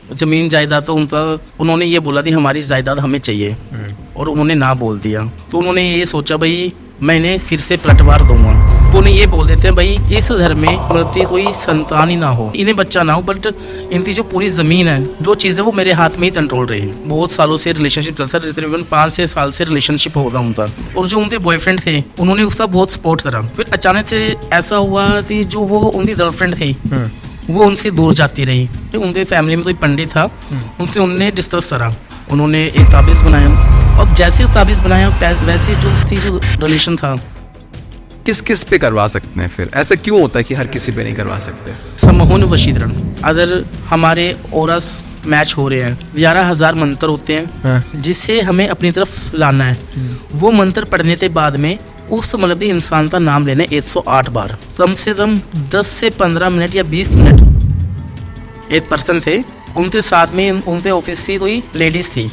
ज़मीन जायदाद तो उन्होंने ये बोला थी हमारी जायदाद हमें चाहिए, और उन्होंने ना बोल दिया। तो उन्होंने ये सोचा भाई मैं इन्हें फिर से पलटवार दूंगा। तो उन्हें ये बोल देते हैं भाई इस घर में मतलब कि कोई संतान ही ना हो, इन्हें बच्चा ना हो, बट इनकी जो पूरी ज़मीन है, जो चीज़ है वो मेरे हाथ में ही कंट्रोल रही। बहुत सालों से रिलेशनशिप चलता है, तकरीबन 5-6 साल से रिलेशनशिप होगा उनका, और जो उनके बॉयफ्रेंड थे उन्होंने उसका बहुत सपोर्ट करा। फिर अचानक से ऐसा हुआ कि जो वो उनकी गर्लफ्रेंड थी वो उनसे दूर जाती रही। तो उनके फैमिली में कोई पंडित था, उनसे उन्होंने डिस्कस करा, उन्होंने एक ताबीज़ बनाया, और जैसे ताबीज़ बनाया वैसे जो उसकी जो रिलेशन था। किस किस पे करवा सकते हैं फिर? ऐसा क्यों होता है कि हर किसी पे नहीं करवा सकते? समूहन वशीकरण, अगर हमारे औरस मैच हो रहे हैं, 11,000 मंत्र होते हैं जिससे हमें अपनी तरफ लाना है। वो मंत्र पढ़ने के बाद में उस मतलब इंसान का नाम लेना 108 बार, कम से कम 10 से 15 मिनट या 20 मिनट। एक पर्सन थे, उनके साथ में उनके ऑफिस से कोई लेडीज थी,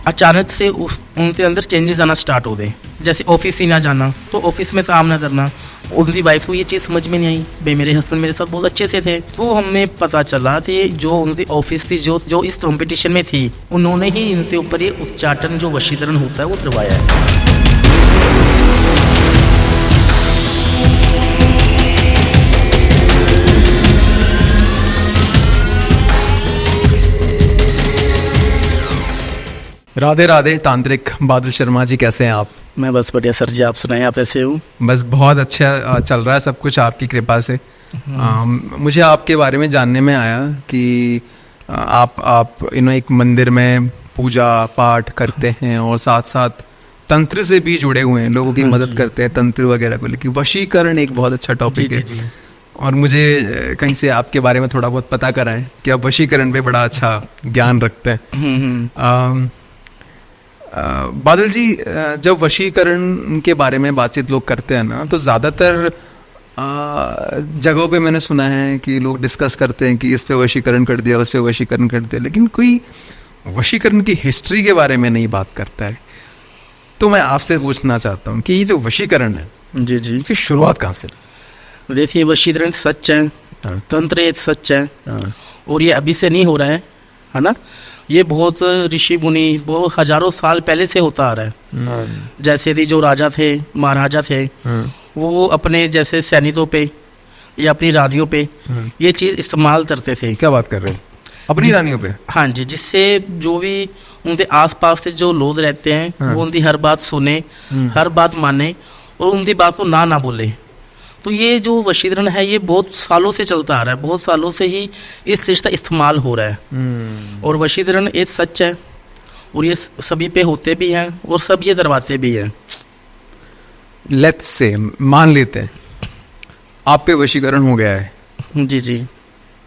अचानक से उनके अंदर चेंजेस आना स्टार्ट हो गए, जैसे ऑफिस ही ना जाना, तो ऑफिस में काम ना करना। उनकी वाइफ को ये चीज़ समझ में नहीं आई, भाई मेरे हस्बैंड मेरे साथ बहुत अच्छे से थे। तो हमें पता चला कि जो उनकी ऑफिस थी जो इस कंपटीशन में थी, उन्होंने ही इनके ऊपर ये उच्चाटन जो वशीकरण होता है वो करवाया है। राधे राधे तांत्रिक बादल शर्मा जी, कैसे हैं आप? मैं बस बढ़िया सर जी, आप सुनाएं, आप कैसे हो? बस बहुत अच्छा चल रहा है सब कुछ आपकी कृपा से। मुझे आपके बारे में जानने में आया कि आप एक मंदिर में पूजा पाठ करते हैं और साथ साथ तंत्र से भी जुड़े हुए हैं, लोगों की मदद करते हैं तंत्र वगैरह को लेकर। वशीकरण एक बहुत अच्छा टॉपिक है, और मुझे कहीं से आपके बारे में थोड़ा बहुत पता करा है कि आप वशीकरण पे बड़ा अच्छा ज्ञान रखते हैं। बादल जी, जब वशीकरण के बारे में बातचीत लोग करते हैं ना, तो ज़्यादातर जगहों पे मैंने सुना है कि लोग डिस्कस करते हैं कि इस पे वशीकरण कर दिया, उस पे वशीकरण कर दिया, लेकिन कोई वशीकरण की हिस्ट्री के बारे में नहीं बात करता है। तो मैं आपसे पूछना चाहता हूँ कि ये जो वशीकरण है जी जी, इसकी शुरुआत कहाँ से? देखिए वशीकरण सच है, तंत्र एक सच है, और ये अभी से नहीं हो रहा है ना, ये बहुत ऋषि मुनि बहुत हजारों साल पहले से होता आ रहा है। जैसे कि जो राजा थे महाराजा थे, वो अपने जैसे सैनिकों पे या अपनी रानियों पे ये चीज़ इस्तेमाल करते थे। क्या बात कर रहे हैं? अपनी रानियों पे? हाँ जी, जिससे जो भी उनके आसपास से जो लोग रहते हैं वो उनकी हर बात सुने, हर बात माने, और उनकी बात को ना बोले। तो ये जो वशीकरण है ये बहुत सालों से चलता आ रहा है, बहुत सालों से ही इस चीज़ का इस्तेमाल हो रहा है। और वशीकरण एक सच है, और ये सभी पे होते भी हैं और सब ये करवाते भी हैं। लेट्स से मान लेते हैं आप पे वशीकरण हो गया है, जी जी,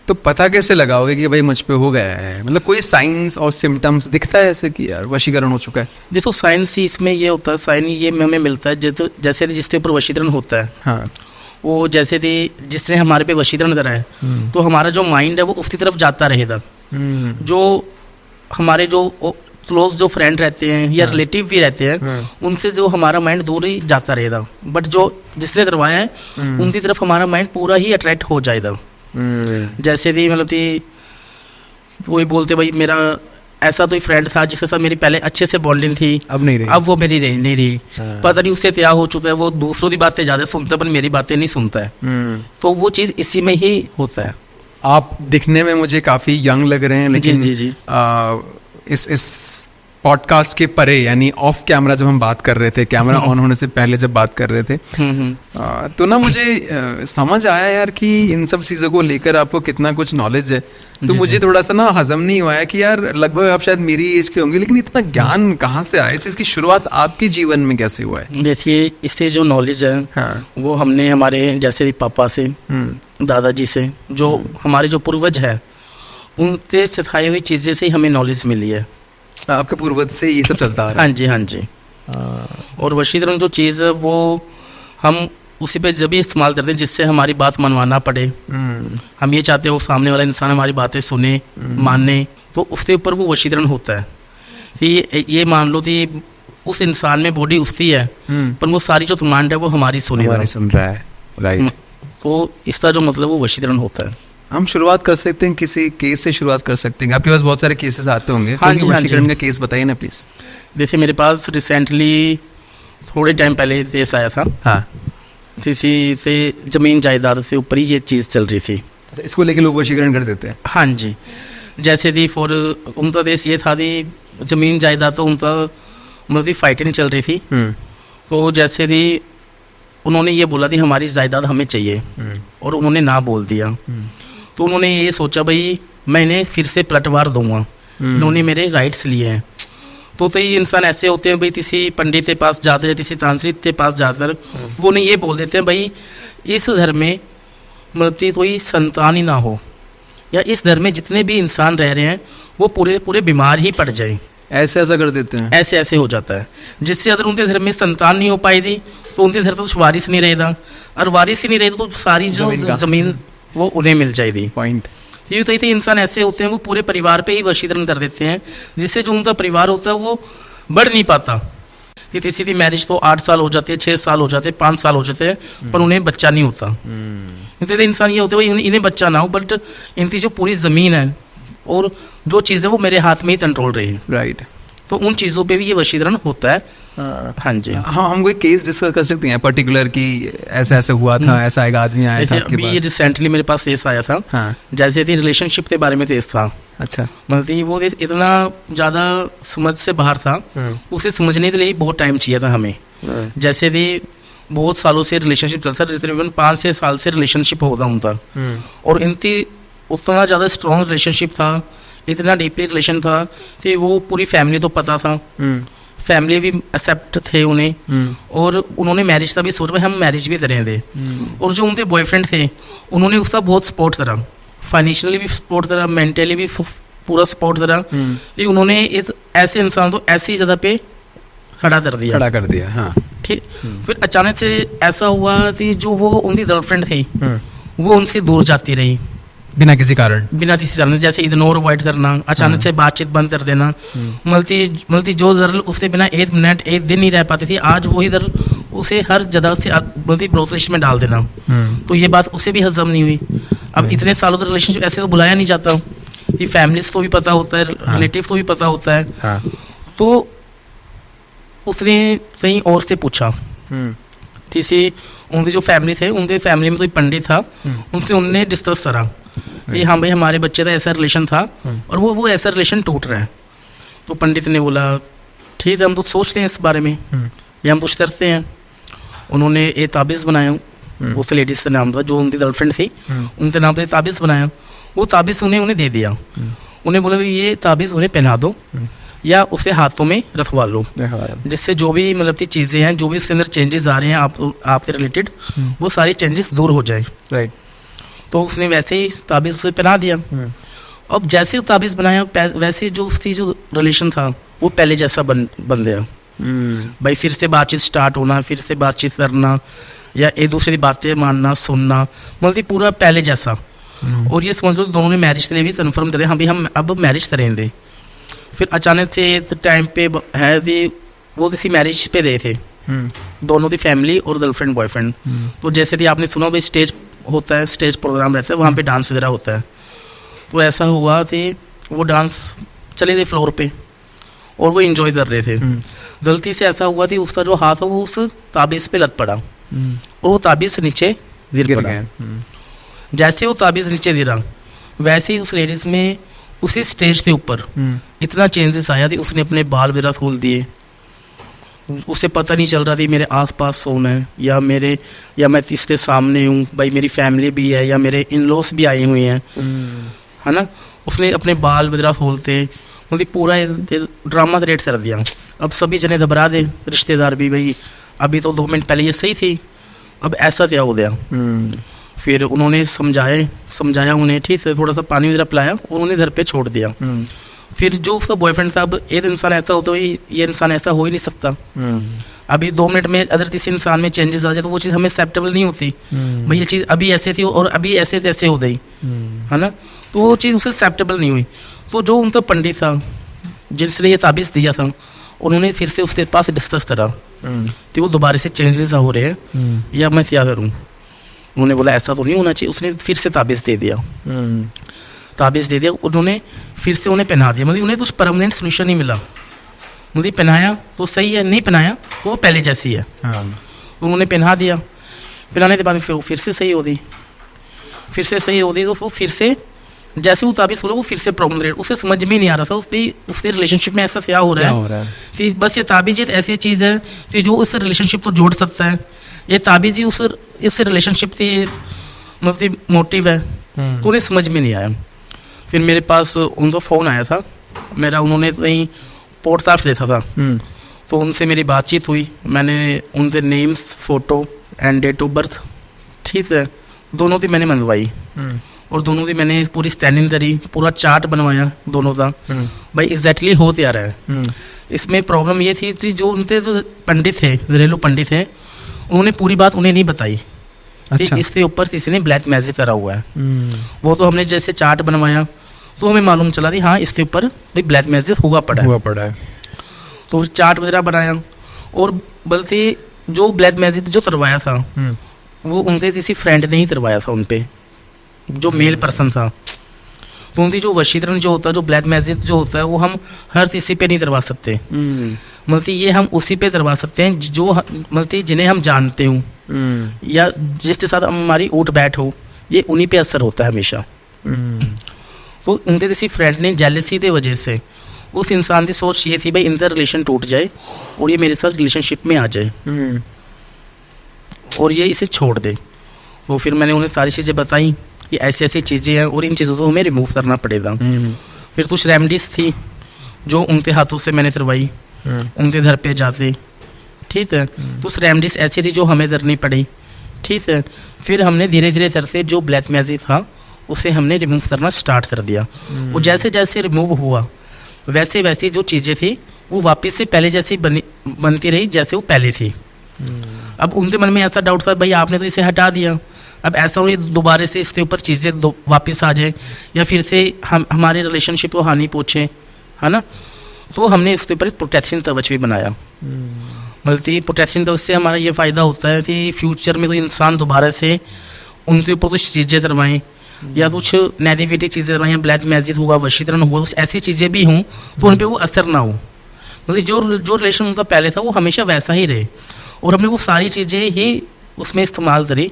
तो पता कैसे लगाओगे कि भाई मुझ पे हो गया है? मतलब कोई साइंस और सिम्टम्स दिखता है ऐसे कि यार वशीकरण हो चुका है? देखो साइंस ही इसमें ये होता है, साइन ये हमें मिलता है जैसे जिसके ऊपर वशीकरण होता है, हाँ, वो जैसे जिसने हमारे पे वशीकरण करा है, तो हमारा जो माइंड है वो उसकी तरफ जाता रहेगा। जो हमारे जो क्लोज जो फ्रेंड रहते हैं या रिलेटिव भी रहते हैं, उनसे जो हमारा माइंड दूर ही जाता रहेगा, बट जो जिसने करवाया है उनकी तरफ हमारा माइंड पूरा ही अट्रैक्ट हो जाएगा। जैसे कि मतलब कि वही बोलते भाई मेरा ऐसा तो फ्रेंड था जिसके साथ मेरी पहले अच्छे से बॉन्डिंग थी, अब नहीं रही, अब वो मेरी नहीं रही, पता नहीं उससे क्या हो चुका है, वो दूसरों की बातें ज़्यादा सुनता है पर मेरी बातें नहीं सुनता है। तो वो चीज़ इसी में ही होता है। आप दिखने में मुझे काफ़ी यंग लग रहे हैं, लेकिन जी जी, इस पॉडकास्ट के परे यानी ऑफ कैमरा जब हम बात कर रहे थे, कैमरा ऑन होने से पहले जब बात कर रहे थे, तो ना मुझे समझ आया यार कि इन सब चीज़ों को लेकर आपको कितना कुछ नॉलेज है। तो मुझे थोड़ा सा ना हजम नहीं हुआ है कि यार लगभग आप शायद मेरी एज के होंगे, लेकिन इतना ज्ञान कहाँ से आया? इसकी शुरुआत आपके जीवन में कैसे हुआ है? देखिए इससे जो नॉलेज है, हाँ, वो हमने हमारे जैसे पापा से, दादाजी से, जो हमारे जो पूर्वज है उनसे सिखाई हुई चीज़ें से ही हमें नॉलेज मिली है। आपके पूर्वज से ये सब चलता आ रहा है? हाँ जी, हाँ जी। और वशीकरण जो चीज़ है वो हम उसी पे जब भी इस्तेमाल करते हैं जिससे हमारी बात मनवाना पड़े। हम ये चाहते हैं वो सामने वाला इंसान हमारी बातें सुने, माने, तो उसके ऊपर वो वशीकरण होता है। कि ये मान लो कि उस इंसान में बॉडी उसकी है, पर वो सारी जो डिमांड है वो हमारी सुन रहा है, राइट। तो इसका जो मतलब वो वशीकरण होता है। हम शुरुआत कर सकते हैं, किसी केस से शुरुआत कर सकते हैं। आपके पास बहुत सारे केसेस आते होंगे। हाँ जी, कोई हाँ जी। वशीकरण का केस बताइए ना प्लीज। जैसे मेरे पास रिसेंटली थोड़े टाइम पहले केस आया था, हाँ, किसी से ज़मीन जायदाद से ऊपर ही ये चीज़ चल रही थी। अच्छा, इसको लेके लोग वशीकरण कर देते हैं। हाँ जी, जैसे थी फॉर उनका देश ये था थी ज़मीन जायदाद, तो उनका मतलब फाइटिंग चल रही थी। तो जैसे थी उन्होंने ये बोला थी हमारी जायदाद हमें चाहिए, और उन्होंने ना बोल दिया। तो उन्होंने ये सोचा भाई मैं इन्हें फिर से पलटवार दूंगा, इन्होंने मेरे राइट्स लिए हैं। तो कई इंसान ऐसे होते हैं भाई, किसी पंडित के पास जाते हैं, किसी तांत्रिक के पास जाकर वो उन्हें ये बोल देते हैं भाई इस धर्म में मतलब कि कोई संतान ही ना हो, या इस धर्म में जितने भी इंसान रह रहे हैं वो पूरे पूरे बीमार ही पड़ जाए। ऐसा कर देते हैं। ऐसे ऐसे हो जाता है, जिससे अगर उनके धर्म में संतान नहीं हो पाई थी तो उनके घर तो कुछ वारिस नहीं रहेगा, और वारिस ही नहीं रहेगा तो सारी जो जमीन वो उन्हें मिल जाएगी। पॉइंट ये तो इंसान ऐसे होते हैं वो पूरे परिवार पे ही वशीकरण कर देते हैं, जिससे जो उनका परिवार होता है वो बढ़ नहीं पाता। किसी की मैरिज तो 8 साल हो जाते हैं, 6 साल हो जाते हैं, 5 साल हो जाते हैं, पर उन्हें बच्चा नहीं होता। तो इंसान ये होते हैं इन्हें बच्चा ना हो, बट इनकी जो पूरी ज़मीन है और जो चीज़ें वो मेरे हाथ में ही कंट्रोल रही है। राइट। तो उन चीज़ों पे भी ये वशीकरण होता है। हाँ जी। हाँ, हम कोई केस डिस्कस कर सकते हैं पर्टिकुलर कि ऐसा ऐसा हुआ था, ऐसा एक आदमी आया था आपके पास? अभी रिसेंटली मेरे पास केस आया था। हाँ। जैसे थी रिलेशनशिप के बारे में केस था। अच्छा। मतलब वो इतना ज़्यादा समझ से बाहर था, उसे समझने के लिए बहुत टाइम चाहिए था हमें। जैसे थी बहुत सालों से रिलेशनशिप चलता था, तकरीबन 5-6 साल से रिलेशनशिप होता उनका, और इनकी उतना ज़्यादा स्ट्रॉन्ग रिलेशनशिप था, इतना डीपली रिलेशन था कि वो पूरी फैमिली तो पता था, फैमिली भी एक्सेप्ट थे उन्हें, और उन्होंने मैरिज का भी सोच रहे हम मैरिज भी करेंगे। और जो उनके बॉयफ्रेंड थे उन्होंने उसका बहुत सपोर्ट करा, फाइनेंशियली भी सपोर्ट करा, मेंटली भी पूरा सपोर्ट करा। कि उन्होंने एक ऐसे इंसान को ऐसी जगह पे खड़ा कर दिया। हाँ। ठीक। फिर अचानक से ऐसा हुआ कि जो वो उनकी गर्लफ्रेंड थी वो उनसे दूर जाती रही बिना किसी कारण। जैसे इग्नोर अवॉइड करना, अचानक से बातचीत बंद कर देना। मल्टी जो दरअसल उससे बिना 1 मिनट 1 दिन नहीं रह पाती थी, आज वही दरअसल उसे हर जगह से मल्टी ब्रोकरेज में डाल देना। तो ये बात उसे भी हजम नहीं हुई। अब इतने सालों तक रिलेशनशिप ऐसे तो बुलाया नहीं जाता, ये फैमिलीज को भी पता होता है, रिलेटिव को भी पता होता है। तो उसने कहीं और से पूछा, किसी उनकी जो फैमिली थे, उनके फैमिली में कोई पंडित था, उनसे उन्होंने डिस्कस करा कि हाँ भाई हमारे बच्चे का ऐसा रिलेशन था और वो ऐसा रिलेशन टूट रहा है। तो पंडित ने बोला ठीक है, हम तो सोचते हैं इस बारे में, या हम कुछ करते हैं। उन्होंने एक ताबीज़ बनाया, उस लेडीज का नाम था जो उनकी गर्लफ्रेंड थी, उनके नाम पर ताबीज़ बनाया। वो ताबीज़ उन्हें दे दिया। उन्हें बोला ये ताबीज़ उन्हें पहना दो या उसे हाथों में रखवा लो, जिससे जो भी मतलब की चीज़ें हैं, जो भी उसके अंदर चेंजेस आ रहे हैं आपके रिलेटेड, वो सारी चेंजेस दूर हो जाए। राइट। तो उसने वैसे ही ताबीज़ उसे पहना दिया। अब जैसे ताबीज़ बनाया वैसे जो उसकी जो रिलेशन था वो पहले जैसा बन गया। भाई फिर से बातचीत स्टार्ट होना, फिर से बातचीत करना, या एक दूसरे की बातें मानना, सुनना, मतलब पूरा पहले जैसा। और ये समझ लो दोनों ने मैरिज के लिए भी कन्फर्म करे, हाँ भाई हम अब मैरिज करेंगे। फिर अचानक से टाइम पे है कि वो किसी मैरिज पे गए थे, दोनों की फैमिली और गर्लफ्रेंड बॉयफ्रेंड। तो जैसे कि आपने सुना भाई स्टेज होता है, स्टेज प्रोग्राम रहता है, वहाँ पे डांस वगैरह होता है। तो ऐसा हुआ कि वो डांस चले गए फ्लोर पे और वो एंजॉय कर रहे थे। गलती से ऐसा हुआ कि उसका जो हाथ है वो उस ताबीज़ पे लग पड़ा और वो ताबीज़ नीचे गिर पड़ा। जैसे वो ताबीज़ नीचे गिरा वैसे ही उस लेडीज़ में उसी स्टेज के ऊपर इतना चेंजेस आया कि उसने अपने बाल वगैरह खोल दिए। उसे पता नहीं चल रहा थी मेरे आसपास कौन है, या मैं किसके सामने हूँ, भाई मेरी फैमिली भी है या मेरे इन लॉस भी आए हुए हैं, है ना। उसने अपने बाल वगैरह खोलते मतलब पूरा ड्रामा क्रिएट कर दिया। अब सभी जने घबरा दे, रिश्तेदार भी, भाई अभी तो 2 मिनट पहले ये सही थी, अब ऐसा क्या हो गया। फिर उन्होंने समझाया उन्हें, ठीक है, थोड़ा सा पानी वगैरह पिलाया और उन्हें घर पे छोड़ दिया। फिर जो उसका बॉयफ्रेंड था, अब एक इंसान ऐसा होता है, ये इंसान ऐसा हो ही नहीं सकता। अभी 2 मिनट में अगर किसी इंसान में चेंजेस आ जाए तो वो चीज़ हमें एक्सेप्टेबल नहीं होती। भाई ये चीज़ अभी ऐसे थी और अभी ऐसे तैसे हो गई, है ना, तो वो चीज़ उसे एक्सेप्टेबल नहीं हुई। तो जो उनका पंडित था जिसने ये ताबीज़ दिया था, उन्होंने फिर से उसके पास डिस्कस करा कि वो दोबारा से चेंजेस हो रहे हैं या मैं क्या करूँ। उन्होंने बोला ऐसा तो नहीं होना चाहिए, उसने फिर से ताबीज़ दे दिया, ताबीज़ दे दिया, उन्होंने फिर से उन्हें पहना दिया, मतलब उन्हें कुछ परमानेंट सोल्यूशन नहीं मिला, मुझे पहनाया तो सही है, नहीं पहनाया तो वो पहले जैसी है। उन्होंने पहना दिया, पहनाने के बाद फिर से सही हो गई, फिर से सही हो गई, तो वो फिर से जैसे वो ताबीज़ बोला वो फिर से प्रॉब्लम रेट, उसे समझ में नहीं आ रहा था उसके रिलेशनशिप में ऐसा क्या हो रहा है कि बस ये ताबीज़ एक ऐसी चीज़ है कि जो उस रिलेशनशिप को जोड़ सकता है, ये ताबीज़ ही इस रिलेशनशिप की मतलब मोटिव है, तो उन्हें समझ में नहीं आया। फिर मेरे पास उनका फ़ोन आया था मेरा, उन्होंने कहीं पोर्टसाफ देखा था, तो उनसे मेरी बातचीत हुई, मैंने उनके names, photo and date of birth, ठीक है, दोनों की मैंने मंगवाई, और दोनों की मैंने पूरी स्टैंडिंग करी, पूरा चार्ट बनवाया दोनों का, भाई एग्जैक्टली हो क्या रहा है। इसमें प्रॉब्लम ये थी कि जो उनके जो पंडित थे, घरेलू पंडित थे, उन्होंने पूरी बात उन्हें नहीं बताई। अच्छा। इसके ऊपर किसी ने ब्लैक मैजिक करा हुआ है, वो तो हमने जैसे चार्ट बनवाया तो हमें मालूम चला कि हाँ इसके ऊपर भाई ब्लैक मैजिक हुआ पड़ा है, तो चार्ट वगैरह बनाया, और बल्कि जो ब्लैक मैजिक जो करवाया था वो उनके किसी फ्रेंड ने ही करवाया था, उन पे जो मेल पर्सन था, तो उनकी जो वशीकरण जो होता है, जो ब्लैक मैजिक जो होता है, वो हम हर किसी पे नहीं करवा सकते, मतलब ये हम उसी पे करवा सकते हैं जो मतलब जिन्हें हम जानते हो या जिसके साथ हमारी उठ बैठ हो, ये उन्हीं पे असर होता है हमेशा। तो उनके किसी फ्रेंड ने जेलसी की वजह से, उस इंसान की सोच ये थी भाई इनका रिलेशन टूट जाए और ये मेरे साथ रिलेशनशिप में आ जाए और ये इसे छोड़ दे। तो फिर मैंने उन्हें सारी चीज़ें बताई कि ऐसी ऐसी चीज़ें हैं और इन चीज़ों को हमें रिमूव करना पड़ेगा। फिर कुछ रेमेडीज़ थी जो उनके हाथों से मैंने करवाई, उनके घर पे जाते, ठीक है, तो उस रेमेडीज़ ऐसी थी जो हमें करनी पड़ी, ठीक है। फिर हमने धीरे धीरे करते जो ब्लैक मैजिक था उसे हमने रिमूव करना स्टार्ट कर दिया, और जैसे जैसे रिमूव हुआ वैसे वैसे जो चीज़ें थी वो वापस से पहले जैसी बनती रही जैसे वो पहले थी। अब उनके मन में ऐसा डाउट था भाई आपने तो इसे हटा दिया, अब ऐसा हो दोबारा से इसके ऊपर चीज़ें वापस आ जाए या फिर से हमारे रिलेशनशिप को हानि पहुँचे, है ना। तो हमने इसके ऊपर प्रोटेक्शन कवच भी बनाया, बल्कि प्रोटेक्शन कवच से हमारा ये फ़ायदा होता है कि फ्यूचर में तो इंसान दोबारा से उनके ऊपर कुछ चीज़ें करवाएं या कुछ नेगेटिविटी चीज़ें करवाएं, ब्लैक मैजिक हुआ, वशीकरण हुआ, कुछ ऐसी चीज़ें भी हों तो उन पर वो असर ना हो, मतलब जो रिलेशन उनका पहले था वो हमेशा वैसा ही रहे। और हमने वो सारी चीज़ें ही उसमें इस्तेमाल करी,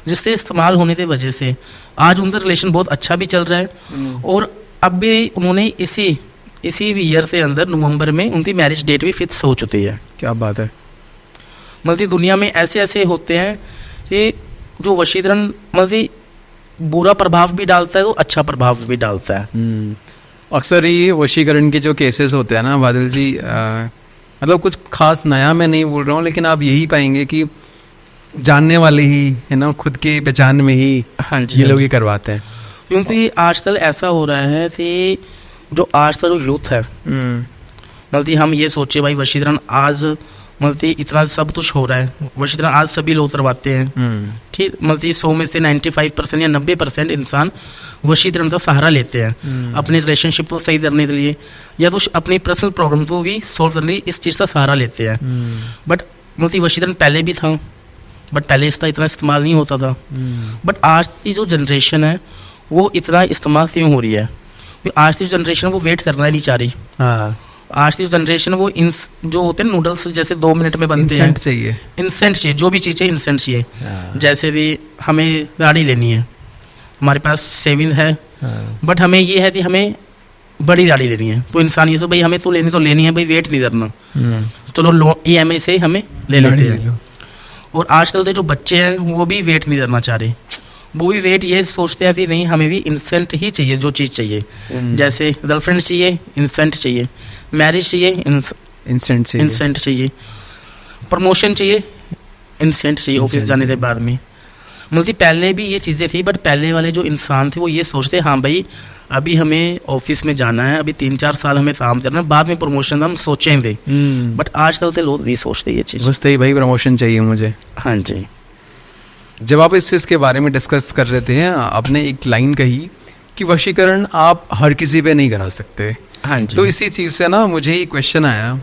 जिससे इस्तेमाल होने की वजह से आज उनका रिलेशन बहुत अच्छा भी चल रहा है। और अब भी उन्होंने इसी ईयर के अंदर नवंबर में उनकी मैरिज डेट भी फिक्स हो चुकी है। क्या बात है। मतलब दुनिया में ऐसे ऐसे होते हैं कि जो वशीकरण मतलब बुरा प्रभाव भी डालता है तो अच्छा प्रभाव भी डालता है। अक्सर ये वशीकरण के जो केसेस होते हैं ना बादल जी, मतलब कुछ खास नया मैं नहीं बोल रहा हूँ, लेकिन आप यही पाएंगे कि जानने वाले ही है ना, खुद के पहचान में ही ये लोग ही करवाते हैं। क्योंकि आजकल ऐसा हो रहा है कि जो आज का जो यूथ है, मतलब हम ये सोचे भाई वशीकरण आज मतलब इतना सब कुछ हो रहा है, वशीकरण आज सभी लोग करवाते हैं, ठीक, मतलब 100 में से 95% या 90% इंसान वशीकरण का सहारा लेते हैं अपने रिलेशनशिप को सही करने के लिए या तो अपनी पर्सनल प्रॉब्लम को भी सॉल्व करने के लिए इस चीज़ का सहारा लेते हैं। बट मतलब वशीकरण पहले भी था, बट पहले इसका इतना इस्तेमाल नहीं होता था। बट आज की जो जनरेशन है वो इतना इस्तेमाल क्यों हो रही है? आज की जनरेशन वो वेट करना ही नहीं चाह रही। आज की जनरेशन वो जो होते हैं नूडल्स जैसे 2 मिनट में बनते हैं, इंस्टेंट चाहिए, जो भी चीज़ें इंस्टेंट चाहिए। जैसे भी हमें गाड़ी लेनी है, हमारे पास सेविंग है, बट हमें ये है कि हमें बड़ी गाड़ी लेनी है, तो इंसान ये तो भाई हमें तो लेनी है भाई, वेट नहीं करना, चलो EMI से हमें ले लेते हैं। और आजकल के जो बच्चे हैं वो भी वेट नहीं करना चाह रहे, वो भी वेट ये सोचते हैं कि नहीं हमें भी इंस्टेंट ही चाहिए, जो चीज़ चाहिए, जैसे गर्लफ्रेंड चाहिए इंस्टेंट चाहिए, मैरिज चाहिए इंस्टेंट चाहिए, प्रमोशन चाहिए इंस्टेंट चाहिए ऑफिस जाने के बाद में। मतलब पहले भी ये चीज़ें थी, बट पहले वाले जो इंसान थे वो ये सोचते हाँ भाई अभी हमें ऑफिस में जाना है, अभी 3-4 साल हमें काम करना है, बाद में प्रमोशन हम सोचेंगे। बट आजकल के लोग नहीं सोचते ये चीज़, सोचते ही भाई प्रमोशन चाहिए मुझे। हाँ जी। जब आप इस चीज़ के बारे में डिस्कस कर रहे थे, आपने एक लाइन कही कि वशीकरण आप हर किसी पे नहीं करा सकते। हाँ जी। तो इसी चीज़ से ना मुझे ये क्वेश्चन आया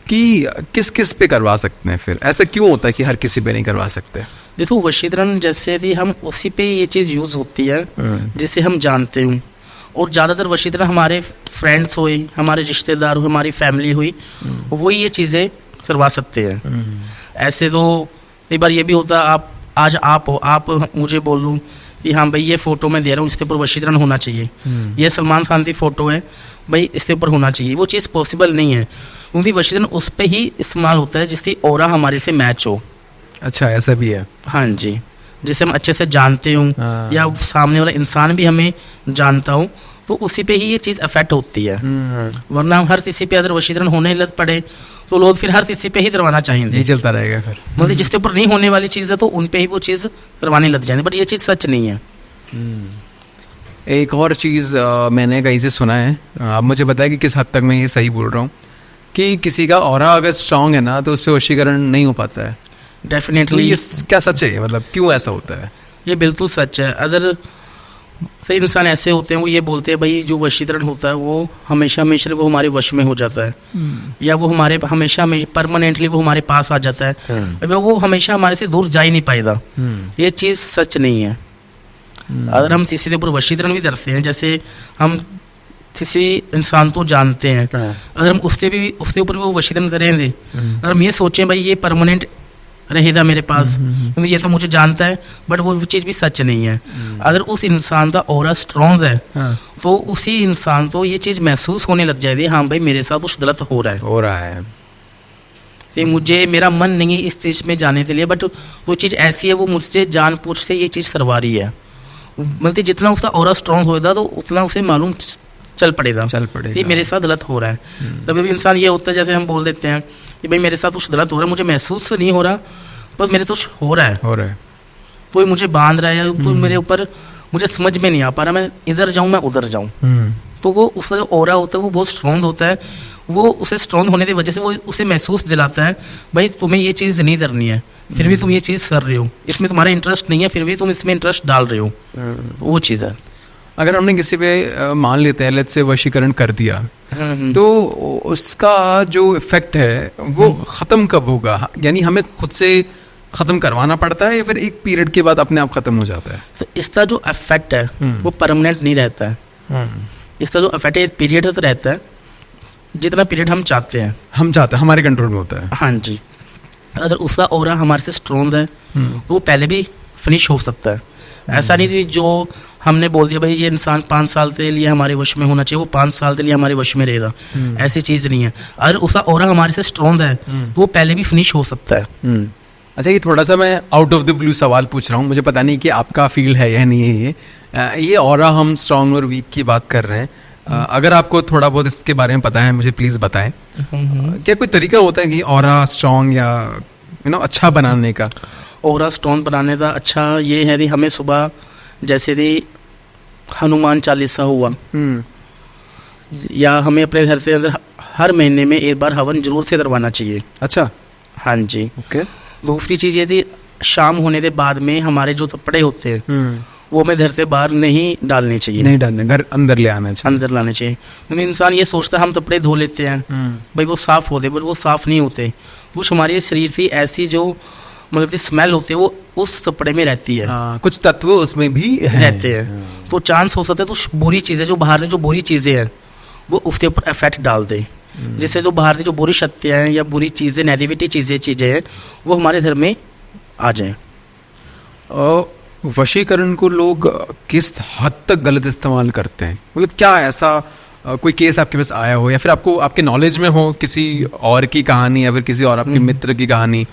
कि किस किस पे करवा सकते हैं, फिर ऐसा क्यों होता है कि हर किसी पे नहीं करवा सकते? देखो वशीकरण जैसे कि हम उसी पे ये चीज़ यूज़ होती है जिसे हम जानते हूँ, और ज़्यादातर वशीकरण हमारे फ्रेंड्स हुए, हमारे रिश्तेदार हुए, हमारी फैमिली हुई, वो ये चीज़ें करवा सकते हैं। ऐसे तो कई बार ये भी होता है, आज आप हो, आप मुझे बोल दूँ कि हाँ भाई ये फ़ोटो मैं दे रहा हूँ, इसके ऊपर वशीकरण होना चाहिए, ये सलमान खान की फ़ोटो है भाई, इसके ऊपर होना चाहिए, वो चीज़ पॉसिबल नहीं है, क्योंकि वशीकरण उस पर ही इस्तेमाल होता है जिसकी ऑरा हमारे से मैच हो। अच्छा, ऐसा भी है। हाँ जी, जिसे हम अच्छे से जानते हों या सामने वाला इंसान भी हमें जानता हो, तो उसी पे ही ये चीज़ अफेक्ट होती है। वरना हम हर किसी पे अगर वशीकरण होने लग पड़े तो लोग फिर हर किसी पे ही करवाना चाहेंगे, ये चलता रहेगा फिर। मतलब जिसके ऊपर नहीं होने वाली चीज़ है तो उन पे ही वो चीज़ करवाने लग जाएंगे, बट ये चीज़ सच नहीं है। एक और चीज़ मैंने कहीं से सुना है, आप मुझे बताएं कि किस हद तक मैं ये सही बोल रहा हूँ, कि किसी का ऑरा अगर स्ट्रांग है ना तो उस पर वशीकरण नहीं हो पाता है। डेफिनेटली ये क्या सच है, मतलब क्यों ऐसा होता है? ये बिल्कुल सच है। अगर कई इंसान ऐसे होते हैं वो ये बोलते हैं भाई जो वशीकरण होता है वो हमेशा हमेशा वो हमारे वश में हो जाता है, या वो हमारे हमेशा परमानेंटली वो हमारे पास आ जाता है, वो हमेशा हमारे से दूर जा ही नहीं पाएगा। ये चीज़ सच नहीं है। अगर हम किसी के ऊपर वशीकरण भी करते हैं, जैसे हम किसी इंसान को जानते हैं, अगर हम उसके ऊपर वो वशीकरण करेंगे, अगर हम ये सोचें भाई ये परमानेंट रहेगा मेरे पास, क्योंकि ये तो मुझे जानता है, बट वो चीज़ भी सच नहीं है। अगर उस इंसान का ऑरा स्ट्रॉन्ग है तो उसी इंसान को ये चीज़ महसूस होने लग जाएगी, हाँ भाई मेरे साथ कुछ गलत हो रहा है। तो मुझे मेरा मन नहीं है इस चीज़ में जाने के लिए, बट वो चीज़ ऐसी है, वो मुझसे जानबूझ से ये चीज़ करवा रही है। मतलब जितना उसका ऑरा स्ट्रॉन्ग होगा तो उतना उसे मालूम चल पड़ेगा कि मेरे साथ गलत हो रहा है। कभी भी इंसान ये होता है, जैसे हम बोल देते हैं कि भाई मेरे साथ कुछ गलत हो रहा है, मुझे महसूस नहीं हो रहा, बस मेरे तो कुछ हो रहा है, कोई मुझे बांध रहा है, तो मेरे ऊपर मुझे समझ में नहीं आ पा रहा, मैं इधर जाऊँ मैं उधर जाऊँ, तो वो उसका जो ऑरा होता है वो बहुत स्ट्रॉन्ग होता है। वो उसे स्ट्रॉन्ग होने की वजह से वो उसे महसूस दिलाता है भाई तुम्हें ये चीज़ नहीं करनी है, फिर भी तुम ये चीज़ कर रहे हो, इसमें तुम्हारा इंटरेस्ट नहीं है, फिर भी तुम इसमें इंटरेस्ट डाल रहे हो, वो चीज़ है। अगर हमने किसी पे मान लेते हैं लेट्स से वशीकरण कर दिया, तो उसका जो इफेक्ट है वो ख़त्म कब होगा? यानी हमें खुद से ख़त्म करवाना पड़ता है या फिर एक पीरियड के बाद अपने आप ख़त्म हो जाता है? तो इसका जो इफेक्ट है वो परमानेंट नहीं रहता है। इसका जो इफेक्ट है पीरियड तो रहता है, जितना पीरियड हम चाहते हैं हमारे कंट्रोल में होता है। हाँ जी, अगर उसका ऑरा हमारे से स्ट्रॉन्ग है तो वो पहले भी फिनिश हो सकता है। ऐसा नहीं कि जो हमने बोल दिया भाई ये इंसान 5 साल के लिए हमारे वश में होना चाहिए, वो 5 साल के लिए हमारे वश में रहेगा, ऐसी चीज़ नहीं है। अगर उसका ऑरा हमारे से स्ट्रॉन्ग है तो वो पहले भी फिनिश हो सकता है। अच्छा, ये थोड़ा सा मैं आउट ऑफ द ब्लू सवाल पूछ रहा हूँ, मुझे पता नहीं कि आपका फील्ड है या नहीं है ये ऑरा हम स्ट्रॉन्ग और वीक की बात कर रहे हैं, अगर आपको थोड़ा बहुत इसके बारे में पता है मुझे प्लीज़ बताएं। क्या कोई तरीका होता है कि ऑरा स्ट्रॉन्ग या अच्छा बनाने का? ऑरा स्ट्रॉन्ग बनाने का अच्छा ये है कि हमें सुबह जैसे कि हनुमान चालीसा हुआ, या हमें अपने घर से अंदर हर महीने में एक बार हवन जरूर से करवाना चाहिए। अच्छा, हाँ जी। ओके। दूसरी चीज़ ये थी शाम होने के बाद में हमारे जो कपड़े होते हैं वो हमें घर से बाहर नहीं डालने चाहिए, नहीं डालने, घर अंदर ले आना चाहिए, अंदर लाने चाहिए। क्योंकि इंसान ये सोचता है हम कपड़े धो लेते हैं भाई वो साफ़ होते, बट वो साफ़ नहीं होते। कुछ हमारे शरीर की ऐसी जो मतलब की स्मेल होती है वो उस कपड़े में रहती है, कुछ तत्व उसमें भी रहते हैं, तो चांस हो सकता है तो बुरी चीज़ें जो बाहर में जो बुरी चीज़ें हैं वो उसके ऊपर इफेक्ट डाल दे, जिससे जो बाहर की जो बुरी शक्तियाँ हैं या बुरी चीज़ें नेगेटिविटी चीज़ें हैं वो हमारे घर में आ जाएं। वशीकरण को लोग किस हद तक गलत इस्तेमाल करते हैं? मतलब क्या ऐसा कोई केस आपके पास आया हो या फिर आपको आपके नॉलेज में हो किसी और की कहानी या फिर किसी और आपके मित्र की कहानी,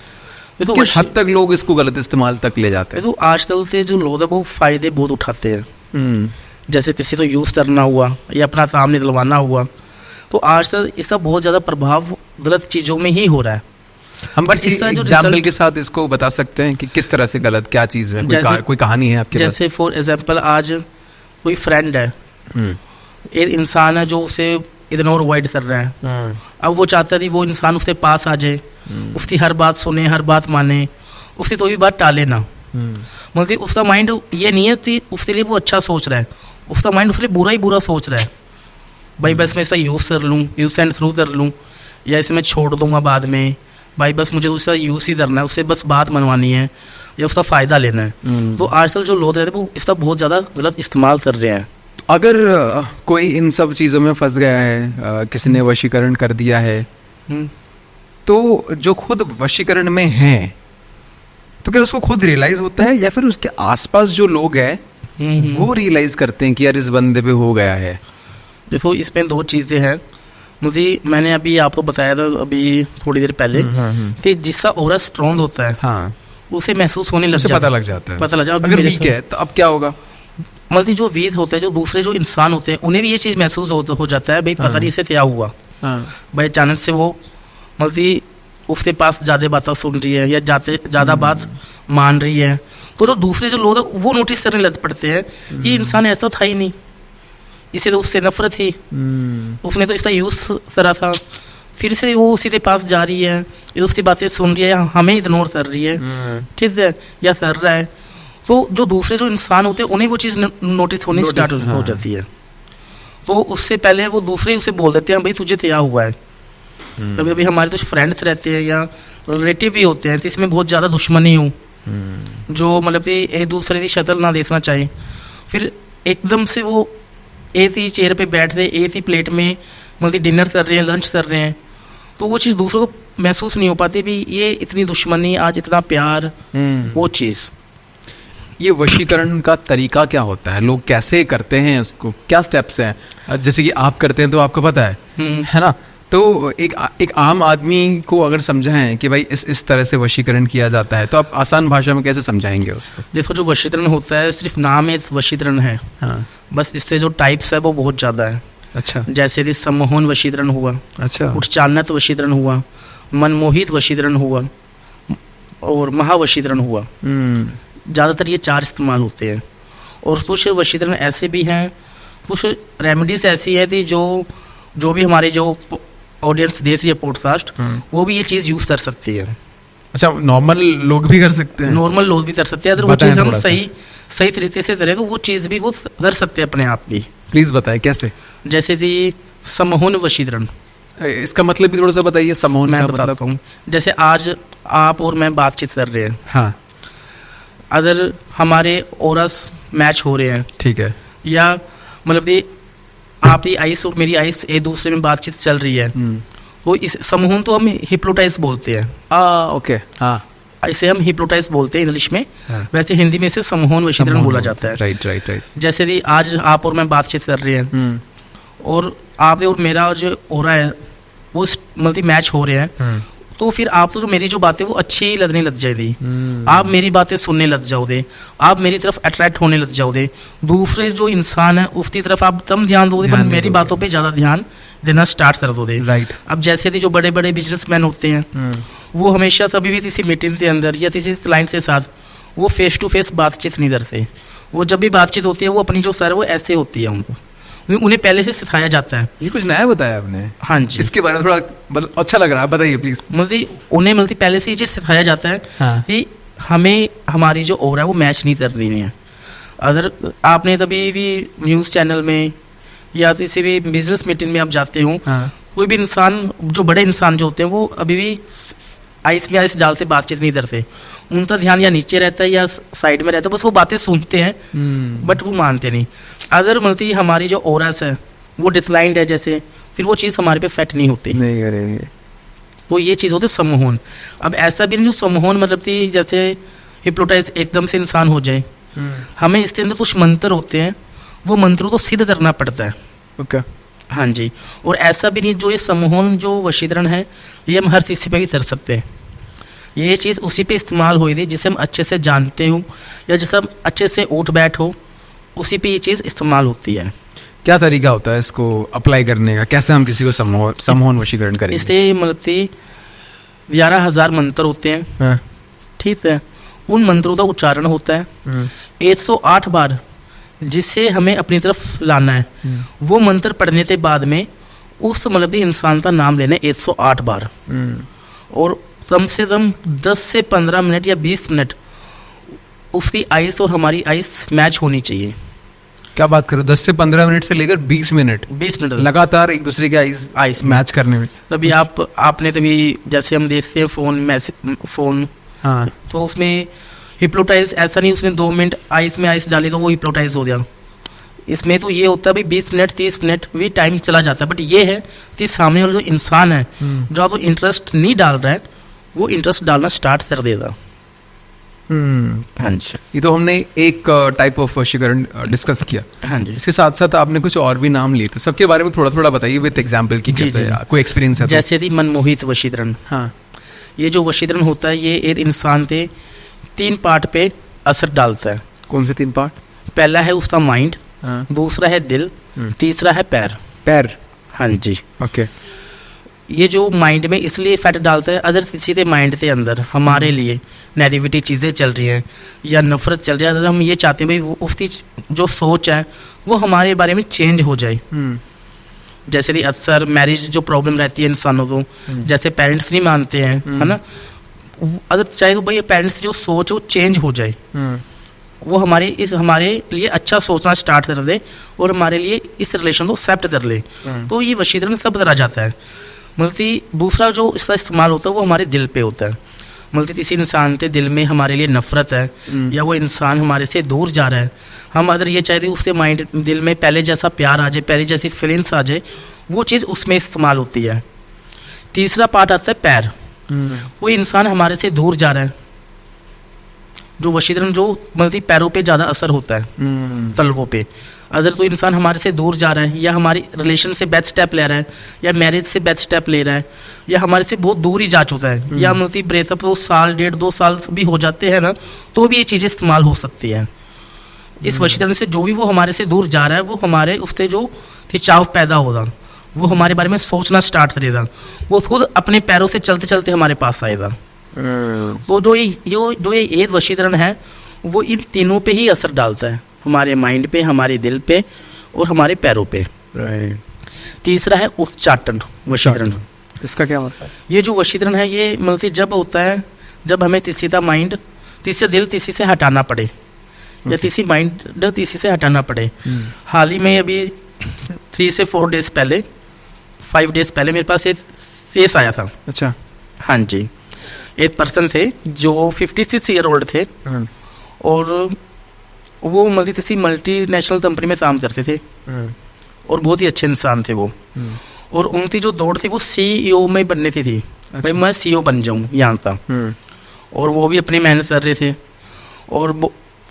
तो किस हद तक लोग इसको गलत इस्तेमाल तक ले जाते हैं? तो आजकल से जो लोग हैं वो फ़ायदे बहुत उठाते हैं। जैसे किसी को यूज़ करना हुआ या अपना काम निकलवाना हुआ, तो आज तक इसका बहुत ज़्यादा प्रभाव गलत चीज़ों में ही हो रहा है। हम किसी एग्जाम्पल के साथ इसको बता सकते हैं कि किस तरह से गलत क्या चीज़ है? कोई कहानी है आपके पास? जैसे फॉर एग्जाम्पल आज कोई फ्रेंड है, एक इंसान है जो उसे इग्नोर अवॉइड कर रहा है, अब वो चाहता है कि वो इंसान उसके पास आ जाए, उसकी हर बात सुने, हर बात माने, उसकी कोई भी बात टाले ना। मतलब उसका माइंड ये नहीं है कि उसके लिए वो अच्छा सोच रहा है, उसका माइंड उसके लिए बुरा ही बुरा सोच रहा है। भाई बस मैं इसका यूज़ कर लूँ, यूज़ एंड थ्रू कर लूँ, या इसे मैं छोड़ दूंगा बाद में, भाई बस मुझे उसका यूज़ ही करना है, उससे बस बात मनवानी है या उसका फ़ायदा लेना है। तो आजकल जो लोग रहते हैं वो इसका बहुत ज़्यादा गलत इस्तेमाल कर रहे हैं। अगर कोई इन सब चीज़ों में फंस गया है, किसी ने वशीकरण कर दिया है, तो जो खुद वशीकरण में है तो क्या उसको खुद रियलाइज होता है या फिर उसके आसपास जो लोग हैं वो रियलाइज करते हैं कि यार इस बंदे पे हो गया है? देखो इसमें दो चीज़ें हैं। मैंने अभी आपको बताया था अभी थोड़ी देर पहले कि जिसका ऑरा स्ट्रॉन्ग होता है, हाँ, उसे महसूस होने लग उसे जाता है, पता लग जाता है। पता लग जाता है। अगर वीक है तो अब क्या होगा? मतलब जो वीक होते हैं, जो दूसरे जो इंसान होते हैं, उन्हें भी ये चीज़ महसूस हो जाता है, भाई पता नहीं इसे क्या हुआ। भाई अचानक से वो मतलब उसके पास ज़्यादा बातें सुन रही है या ज़्यादा बात मान रही है, तो जो दूसरे जो लोग हैं वो नोटिस करने लग पड़ते हैं ये इंसान ऐसा था ही नहीं, इसे तो उससे नफरत थी, उसने तो इसका यूज़ करा था, फिर से वो उसी के पास जा रही है, ये उसकी बातें सुन रही है, हमें इग्नोर कर रही है, ठीक है, या कर रहा है। तो जो दूसरे जो इंसान होते हैं उन्हें वो चीज़ नोटिस होनी स्टार्ट हो जाती है। तो उससे पहले वो दूसरे उसे बोल देते हैं भाई तुझे क्या हुआ है। कभी कभी हमारे कुछ फ्रेंड्स रहते हैं या रिलेटिव भी होते हैं तो इसमें बहुत ज़्यादा दुश्मनी हो, जो मतलब कि एक दूसरे की शक्ल ना देखना चाहिए, फिर एकदम से वो एक ही चेयर पे बैठ रहे, एक ही प्लेट में मतलब डिनर कर रहे हैं, लंच कर रहे हैं, तो वो चीज़ दूसरों को महसूस नहीं हो पाती भी ये इतनी दुश्मनी, आज इतना प्यार, वो चीज़। ये वशीकरण का तरीका क्या होता है, लोग कैसे करते हैं उसको, क्या स्टेप्स हैं? जैसे कि आप करते हैं तो आपको पता है ना, तो एक आम आदमी को अगर समझाएं कि भाई इस तरह से वशीकरण किया जाता है तो आप आसान भाषा में कैसे समझाएंगे उसको? देखो जो वशीकरण होता है सिर्फ नाम में वशीकरण है, हाँ, बस इससे जो टाइप्स है वो बहुत ज़्यादा है। अच्छा। जैसे कि सम्मोहन वशीकरण हुआ, अच्छा, उच्चारणत वशीकरण हुआ, मनमोहित वशीकरण हुआ और महावशीकरण हुआ। ज़्यादातर ये 4 इस्तेमाल होते हैं। और कुछ वशीकरण ऐसे भी हैं, कुछ रेमेडीज ऐसी है कि जो भी हमारे जो ऑडियंस देख रही है पॉडकास्ट, वो भी ये चीज़ यूज़ कर सकती है। अच्छा, नॉर्मल लोग भी कर सकते हैं? नॉर्मल लोग भी कर सकते हैं, अगर वो चीज़ हम सही तरीके से करें तो वो चीज़ भी वो कर सकते हैं अपने आप भी। प्लीज़ बताएं कैसे। जैसे कि सम्मोहन वशीकरण, इसका मतलब भी थोड़ा सा बताइए। सम्मोहन मैं बताता हूँ। जैसे आज आप और मैं बातचीत कर रहे हैं, हाँ, अगर हमारे ऑरास मैच हो रहे हैं, ठीक है, या मतलब कि आपकी आइस और मेरी आइस एक दूसरे में बातचीत चल रही है, तो इस समूह तो हम हिप्नोटाइज बोलते हैं। ओके, हाँ, इसे हम हिप्नोटाइज बोलते हैं इंग्लिश में, हाँ। वैसे हिंदी में इसे सम्मोहन वशीकरण बोला जाता है। Right right right. जैसे कि आज आप और मैं बातचीत कर रहे हैं और आप और मेरा जो ऑरा है वो मतलब मैच हो रहे हैं, तो फिर आप तो मेरी जो बातें वो अच्छी लगने लग जाएगी, आप मेरी बातें सुनने लग जाओगे, आप मेरी तरफ अट्रैक्ट होने लग जाओगे, दूसरे जो इंसान है उसकी तरफ आप तब ध्यान दोगे, पर मेरी बातों पे ज़्यादा ध्यान देना स्टार्ट कर दोगे। राइट। अब जैसे कि जो बड़े बड़े बिजनेसमैन होते हैं वो हमेशा कभी भी किसी मीटिंग के अंदर या किसी क्लाइंट के साथ वो फेस टू फेस बातचीत नहीं करते, वो जब भी बातचीत होती है वो अपनी जो सर वो ऐसे होती है, उनको उन्हें पहले से सिखाया जाता है। ये कुछ नया बताया आपने। हाँ जी, इसके बारे में थोड़ा अच्छा लग रहा है, बताइए प्लीज। उन्हें पहले से ये चीज़ सिखाया जाता है, हाँ, कि हमें हमारी जो ऑरा है वो मैच नहीं कर रही है। अगर आपने कभी भी न्यूज़ चैनल में या किसी भी बिजनेस मीटिंग में आप जाते हो, हाँ, कोई भी इंसान, जो बड़े इंसान जो होते हैं वो अभी भी आइस में आइस डाल से बातचीत नहीं करते, उनका ध्यान या नीचे रहता है या साइड में रहता है, बस वो बातें सुनते हैं बट वो मानते नहीं। अगर मतलब हमारी जो ऑरास है वो डिक्लाइंड है जैसे, फिर वो चीज़ हमारे पे फेक्ट नहीं होती, नहीं करेंगे, तो ये चीज़ होती है सम्मोहन। अब ऐसा भी नहीं जो सम्मोहन मतलब कि जैसे हिप्नोटाइज एकदम से इंसान हो जाए, हमें इसके अंदर कुछ मंत्र होते हैं, वो मंत्रों को सिद्ध करना पड़ता है। ओके, हाँ जी। और ऐसा भी नहीं जो ये सम्मोहन जो वशीकरण है ये हम हर किसी पे भी कर सकते हैं, ये चीज़ उसी पे इस्तेमाल हुई थी जिसे हम अच्छे से जानते हो या जिसे हम अच्छे से उठ बैठ हो, उसी पे ये चीज़ इस्तेमाल होती है। क्या तरीका होता है इसको अप्लाई करने का, कैसे हम किसी को सम्मोहन वशीकरण करेंगे? इससे मतलब 11,000 मंत्र होते हैं, हाँ, ठीक है, उन मंत्रों का उच्चारण होता है 108 बार, जिससे हमें अपनी तरफ लाना है। वो मंत्र पढ़ने के बाद में उस मतलब इंसान का नाम लेना 108 बार, और कम से कम 10 से 15 मिनट या 20 मिनट उसकी आइस और हमारी आइस मैच होनी चाहिए। क्या बात करो, 10 से 15 मिनट से लेकर 20 मिनट 20 मिनट लगातार एक दूसरे के आइस मैच करने में। तभी आपने तभी जैसे हम देखते हैं फोन हाँ, तो उसमें हिप्नोटाइज ऐसा नहीं उसमें 2 मिनट आइस में आइस डाली तो वो हिप्नोटाइज हो गया। इसमें तो ये होता है भाई 20 मिनट 30 मिनट भी टाइम चला जाता है, बट ये है कि सामने वाला जो इंसान है जो आप इंटरेस्ट नहीं डाल रहा है वो इंटरेस्ट डालना स्टार्ट कर देगा। हाँ जी, ये तो हमने एक टाइप ऑफ वशीकरण डिस्कस किया। हाँ जी, इसके साथ साथ आपने कुछ और भी नाम लिए, तो सबके बारे में थोड़ा थोड़ा बताइए विद एग्जांपल कि कैसे कोई एक्सपीरियंस है तो। जैसे थी मनमोहित वशीकरण। हाँ, ये जो वशीकरण होता है ये एक इंसान के 3 पार्ट पे असर डालता है। कौन से 3 पार्ट? पहला है उसका माइंड, हाँ, दूसरा है दिल, तीसरा है पैर। हाँ जी, ओके। ये जो माइंड में इसलिए इफेक्ट डालता है अगर किसी के माइंड के अंदर हमारे लिए नेगेटिविटी चीज़ें चल रही हैं या नफरत चल रही है, अगर हम ये चाहते हैं भाई उसकी जो सोच है वो हमारे बारे में चेंज हो जाए। जैसे कि अक्सर मैरिज जो प्रॉब्लम रहती है इंसानों को, जैसे पेरेंट्स नहीं मानते हैं, है ना, अगर चाहे तो भाई पेरेंट्स जो सोच है वो चेंज हो जाए, वो हमारे लिए अच्छा सोचना स्टार्ट कर दे और हमारे लिए इस रिलेशन को एक्सेप्ट कर ले, तो ये वशीकरण सब तरह जाता है। मतलब दूसरा जो इसका इस्तेमाल होता है वो हमारे दिल पे होता है। मतलब किसी इंसान के दिल में हमारे लिए नफरत है या वो इंसान हमारे से दूर जा रहा है, हम अगर ये चाहते हैं उसके माइंड दिल में पहले जैसा प्यार आ जाए, पहले जैसी फीलिंग्स आ जाए, वो चीज़ उसमें इस्तेमाल होती है। तीसरा पार्ट आता है पैर। वो इंसान हमारे से दूर जा रहा है, जो वशीकरण जो मतलब पैरों पे ज़्यादा असर होता है, तलवों पे। अगर तो इंसान हमारे से दूर जा रहा है या हमारी रिलेशन से बैड स्टेप ले रहा है या मैरिज से बैड स्टेप ले रहा है या हमारे से बहुत दूर ही जा चुका है या मतलब ब्रेकअप 2 साल 1.5-2 साल भी हो जाते हैं ना, तो भी ये चीज़ें इस्तेमाल हो सकती है। इस वशीकरण से जो भी वो हमारे से दूर जा रहा है वो हमारे उससे जो खिंचाव पैदा होगा, वो हमारे बारे में सोचना स्टार्ट करेगा, वो खुद अपने पैरों से चलते चलते हमारे पास आएगा। तो जो ये एक वशीकरण है वो इन तीनों पे ही असर डालता है, हमारे माइंड पे, हमारे दिल पे और हमारे पैरों पे। तीसरा है उच्चाटन वशीकरण। इसका क्या मतलब है? ये जो वशीकरण है ये मतलब जब होता है जब हमें किसी का माइंड, किसी दिल किसी से हटाना पड़े या किसी माइंड किसी से हटाना पड़े। हाल ही में अभी 3 से 4 डेज पहले 5 डेज पहले मेरे पास एक केस आया था। अच्छा। हाँ जी, एक पर्सन थे जो 56 ईयर ओल्ड थे और वो किसी मल्टीनेशनल कंपनी में काम करते थे और बहुत ही अच्छे इंसान थे वो। और उनकी जो दौड़ थी वो CEO में बनने की थी। अच्छा। भाई मैं CEO बन जाऊँ यहाँ तक, और वो भी अपनी मेहनत कर रहे थे। और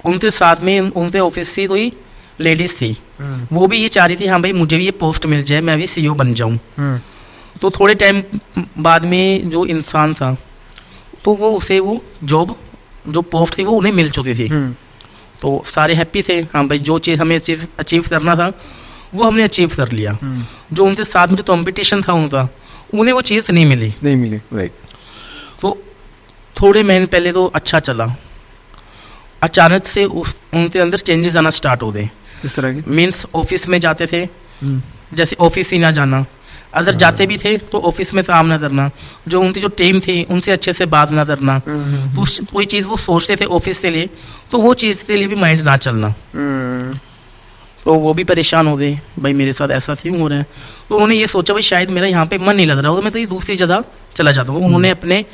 उनके साथ में उनके ऑफिस से कोई लेडीज़ थी, वो भी ये चाह रही थी हाँ भाई मुझे भी ये पोस्ट मिल जाए, मैं भी CEO बन जाऊँ। तो थोड़े टाइम बाद में जो इंसान था तो वो उसे वो जॉब जो पोस्ट थी वो उन्हें मिल चुकी थी। तो सारे हैप्पी थे, हाँ भाई जो चीज़ हमें अचीव करना था वो हमने अचीव कर लिया। जो उनके साथ में जो कॉम्पिटिशन था उनका, उन्हें वो चीज़ नहीं मिली। राइट। तो थोड़े महीने पहले तो अच्छा चला, अचानक से उनके अंदर चेंजेस आना स्टार्ट हो गए। इस तरह के मीन्स ऑफिस में जाते थे, जैसे ऑफिस ही ना जाना, अगर जाते भी थे तो ऑफिस में काम ना करना, जो उनकी जो टीम थी उनसे अच्छे से बात ना करना, तो कोई चीज़ वो सोचते थे ऑफिस के लिए तो वो चीज़ के लिए भी माइंड ना चलना। तो वो भी परेशान हो गए, भाई मेरे साथ ऐसा क्यों हो रहा है। तो उन्होंने ये सोचा भाई शायद मेरा यहाँ पे मन नहीं लग रहा हो, तो मैं तो ये दूसरी जगह चला जाता हूँ। उन्होंने अपने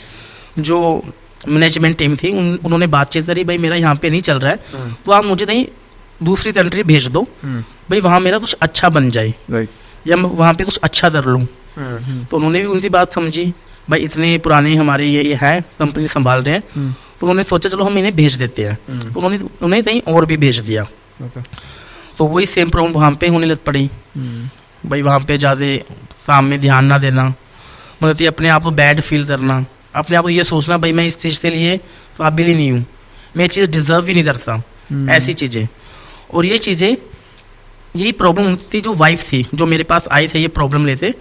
जो मैनेजमेंट टीम थी उन्होंने बातचीत करी, भाई मेरा यहाँ पे नहीं चल रहा है तो आप मुझे कहीं दूसरी कंट्री भेज दो, भाई वहाँ मेरा कुछ अच्छा बन जाए या मैं वहाँ पे कुछ अच्छा कर लूँ। तो उन्होंने भी उनकी बात समझी, भाई इतने पुराने हमारे ये है कंपनी संभाल रहे हैं, तो उन्होंने सोचा चलो हम इन्हें भेज देते हैं। तो उन्होंने उन्हें कहीं और भी भेज दिया। तो वही सेम प्रॉब्लम वहाँ पे होने लग पड़ी, भाई वहाँ पे ज़्यादा काम में ध्यान ना देना, मतलब ये अपने आप को बैड फील करना, अपने आप को ये सोचना भाई मैं इस चीज़ के लिए काबिल ही नहीं हूँ, मैं ये चीज़ डिज़र्व ही नहीं करता, ऐसी चीज़ें। और ये चीज़ें यही प्रॉब्लम उनकी जो वाइफ थी जो मेरे पास आए थे ये प्रॉब्लम लेते,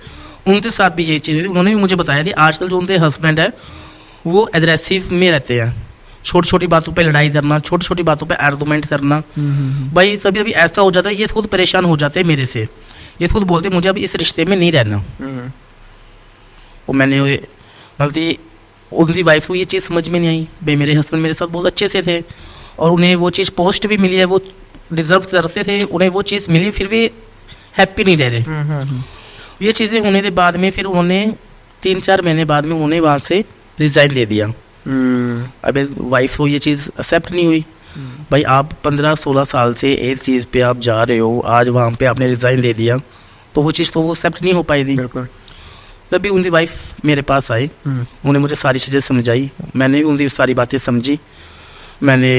उनके साथ भी यही चीज़ थी। उन्होंने भी मुझे बताया थी आजकल जो उनके हस्बैंड है वो एग्रेसिव में रहते हैं, छोटी छोटी बातों पे लड़ाई करना, छोटी छोटी बातों पे आर्गुमेंट करना। भाई कभी कभी ऐसा हो जाता है ये खुद परेशान हो जाते हैं मेरे से, ये खुद बोलते मुझे अब इस रिश्ते में नहीं रहना। और मैंने गलती उनकी वाइफ को ये चीज़ समझ में नहीं आई, भाई मेरे हस्बैंड मेरे साथ बहुत अच्छे से थे और उन्हें वो चीज़ पोस्ट भी मिली है, वो डिजर्व करते थे, उन्हें वो चीज़ मिली, फिर भी हैप्पी नहीं रह रहे। ये चीज़ें होने के बाद में फिर उन्होंने 3-4 महीने बाद में उन्होंने वहाँ से रिज़ाइन दे दिया। अबे वाइफ को ये चीज़ एक्सेप्ट नहीं हुई। भाई आप 15-16 साल से एक चीज़ पे आप जा रहे हो, आज वहाँ पे आपने रिज़ाइन दे दिया, तो वो चीज़ तो वो एक्सेप्ट नहीं हो पाई थी। तभी उनकी वाइफ मेरे पास आई, उन्होंने मुझे सारी चीज़ें समझाई, मैंने भी उनकी सारी बातें समझी, मैंने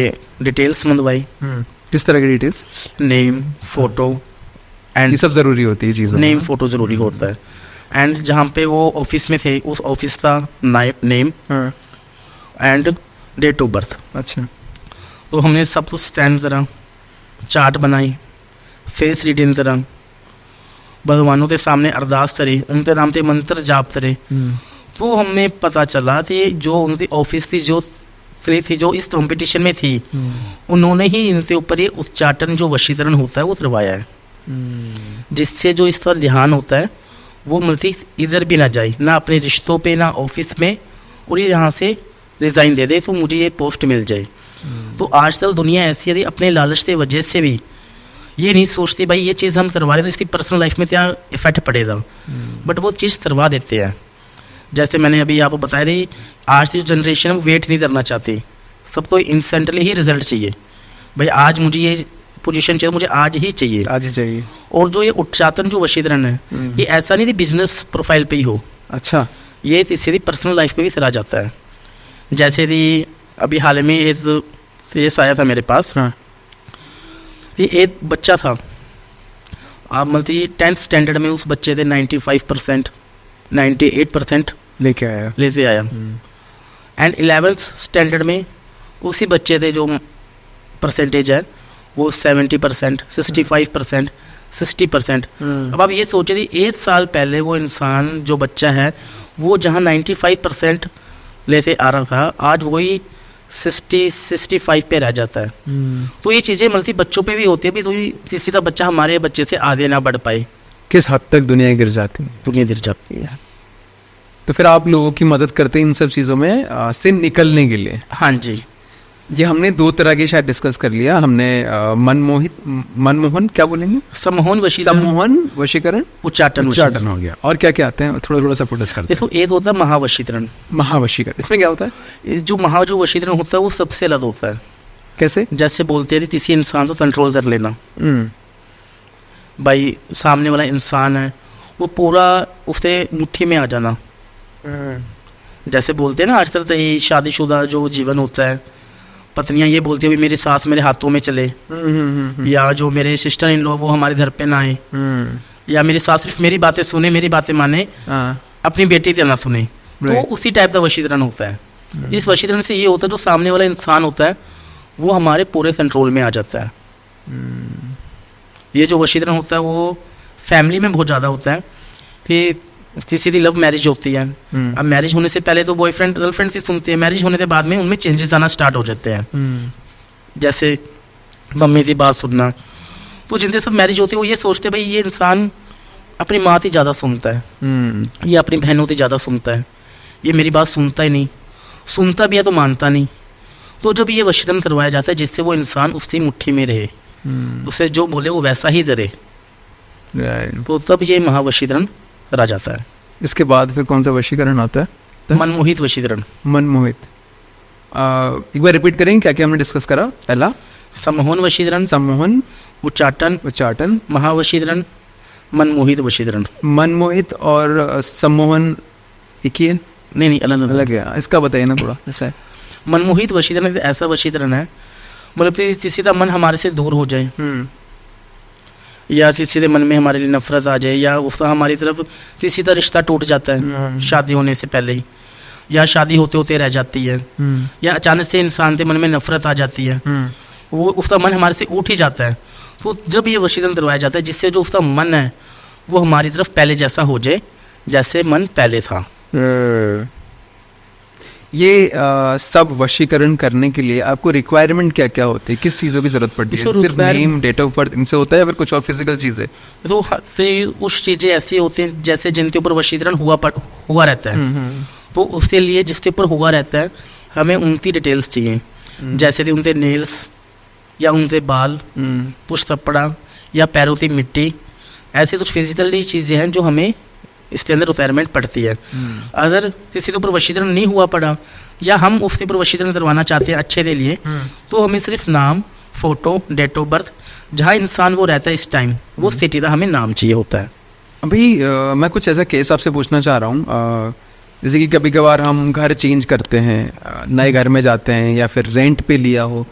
डिटेल्स मंगवाई। किस तरह की डिटेल्स? नेम, फ़ोटो एंड ये सब ज़रूरी होती है चीज़ें। नेम फ़ोटो ज़रूरी होता है। एंड जहाँ पे वो ऑफिस में थे, उस ऑफिस का name and date of birth. अच्छा। तो हमने सब कुछ स्टैंड करा, चार्ट बनाई, फेस रीडिंग करा, भगवानों के सामने अरदास करे, उनके नाम पे मंत्र जाप करे। तो हमें पता चला कि जो उनकी ऑफिस थी, जो थी, जो इस कंपटीशन में थी, उन्होंने ही इनके ऊपर ये उच्चाटन जो वशीकरण होता है वो करवाया है, जिससे जो इसका ध्यान होता है वो मतलब इधर भी ना जाए, ना अपने रिश्तों पे, ना ऑफिस में, और ये यहाँ से रिज़ाइन दे दे तो मुझे ये पोस्ट मिल जाए। तो आजकल दुनिया ऐसी है, अपने लालच की वजह से भी ये नहीं सोचती भाई ये चीज़ हम करवा रहे तो इसकी पर्सनल लाइफ में क्या इफेक्ट पड़ेगा, बट वो चीज़ करवा देते हैं। जैसे मैंने अभी आपको बताया थी, आज की जो जनरेशन है वो वेट नहीं करना चाहती, सबको इंस्टेंटली ही रिजल्ट चाहिए। भाई आज मुझे ये पोजीशन चाहिए, मुझे आज ही चाहिए, आज ही चाहिए। और जो ये उच्चाटन जो वशीकरण है, ये ऐसा नहीं कि बिजनेस प्रोफाइल पे ही हो। अच्छा। ये इससे पर्सनल लाइफ पे भी चला जाता है। जैसे कि अभी हाल में एक केस आया था मेरे पास। हाँ। कि एक बच्चा था, आप मतलब 10th स्टैंडर्ड में उस बच्चे थे 95%, 98% लेके आया। लेके आया। एंड 11th स्टैंडर्ड में उसी बच्चे थे जो परसेंटेज है वो 70%, 65%, 60%। अब आप ये सोचे थी 1 साल पहले वो इंसान जो बच्चा है वो जहाँ 95% लेसे आ रहा था, आज वही 60-65 पे रह जाता है। तो ये चीज़ें मतलब बच्चों पे भी होती है, भी तो किसी का बच्चा हमारे बच्चे से आगे ना बढ़ पाए, किस हद तक दुनिया गिर जाती है। दुनिया गिर जाती है। तो फिर आप लोगों की मदद करते हैं इन सब चीज़ों में से निकलने के लिए। हाँ जी। ये हमने 2 तरह के शायद डिस्कस कर लिया हमने, मनमोहन क्या बोलेंगे, सम्मोहन वशीकरण, उच्चाटन हो गया। और क्या क्या आते हैं, थोड़ा सा पुटस करते हैं। देखो एक होता है महावशीकरण। महावशीकरण इसमें क्या होता है? जो वशीकरण होता है वो सबसे अलग होता है। कैसे? जैसे बोलते हैं किसी इंसान को कंट्रोल कर लेना। भाई सामने वाला इंसान है वो पूरा उससे मुट्ठी में आ जाना। जैसे बोलते हैं ना आजकल तो ये शादीशुदा जो जीवन होता है, पत्नियां ये बोलती है मेरी सास मेरे हाथों में चले, या जो मेरे सिस्टर इन लॉ वो हमारे घर पे ना आए, या मेरी सास सिर्फ मेरी बातें सुने, मेरी बातें माने, अपनी बेटी से ना सुने। तो उसी टाइप का वशीकरण होता है। इस वशीकरण से ये होता है जो सामने वाला इंसान होता है वो हमारे पूरे कंट्रोल में आ जाता है। ये जो वशीकरण होता है वो फैमिली में बहुत ज़्यादा होता है कि किसी की लव मैरिज होती है। अब मैरिज होने से पहले तो बॉयफ्रेंड गर्लफ्रेंड से सुनते हैं, मैरिज होने के बाद में उनमें चेंजेस आना स्टार्ट हो जाते हैं। जैसे मम्मी की बात सुनना, तो जिनसे सब मैरिज होती है वो ये सोचते हैं भाई ये इंसान अपनी माँ से ज़्यादा सुनता है, ये अपनी बहनों से ज़्यादा सुनता है, ये मेरी बात सुनता ही नहीं, सुनता भी है तो मानता नहीं। तो जब ये वशीकरण करवाया जाता है जिससे वो इंसान उसकी मुट्ठी में रहे, उसे जो बोले वो वैसा ही करे, तो तब ये महावशीकरण करा जाता है। इसके बाद फिर कौन सा वशीकरण आता है? मनमोहित वशीकरण। मनमोहित एक बार रिपीट करेंगे क्या क्या हमने डिस्कस करा? पहला सम्मोहन वशीकरण, सम्मोहन, उच्चाटन, महावशीकरण, मनमोहित वशीकरण। मनमोहित और सम्मोहन एक ही है? नहीं अलग है। इसका बताइए ना थोड़ा। ऐसा है मनमोहित वशीकरण ऐसा वशीकरण है मतलब किसी का मन हमारे से दूर हो जाए, या किसी के मन में हमारे लिए नफरत आ जाए, या उसका हमारी तरफ किसी का रिश्ता टूट जाता है शादी होने से पहले ही, या शादी होते होते रह जाती है, या अचानक से इंसान के मन में नफरत आ जाती है, वो उसका मन हमारे से उठ ही जाता है। तो जब ये वशीकरण करवाया जाता है जिससे जो उसका मन है वो हमारी तरफ पहले जैसा हो जाए जैसे मन पहले था। ये सब वशीकरण करने के लिए आपको रिक्वायरमेंट क्या क्या होती है, किस चीज़ों की जरूरत पड़ती है? सिर्फ नेम, डेट ऑफ बर्थ इनसे होता है या फिर कुछ और फिजिकल चीज़ें? तो फिर कुछ चीज़ें ऐसी होती हैं जैसे जिनके ऊपर वशीकरण हुआ रहता है, तो उसके लिए जिसके ऊपर हुआ रहता है हमें उनकी डिटेल्स चाहिए। जैसे कि उनके नेल्स, या उनके बाल, कुछ कपड़ा या पैरों की मिट्टी, ऐसी कुछ फिजिकली चीज़ें हैं जो हमें इसके अंदर रिक्वायरमेंट पड़ती है। अगर किसी के ऊपर वशीकरण नहीं हुआ पड़ा या हम उसके ऊपर वशीकरण करवाना चाहते हैं अच्छे के लिए, तो हमें सिर्फ नाम, फ़ोटो, डेट ऑफ बर्थ, जहाँ इंसान वो रहता है इस टाइम, वो सिटी का हमें नाम चाहिए होता है। अभी मैं कुछ ऐसा केस आपसे पूछना चाह रहा हूँ, जैसे कि कभी कभार हम घर चेंज करते हैं, नए घर में जाते हैं या फिर रेंट पे लिया हो,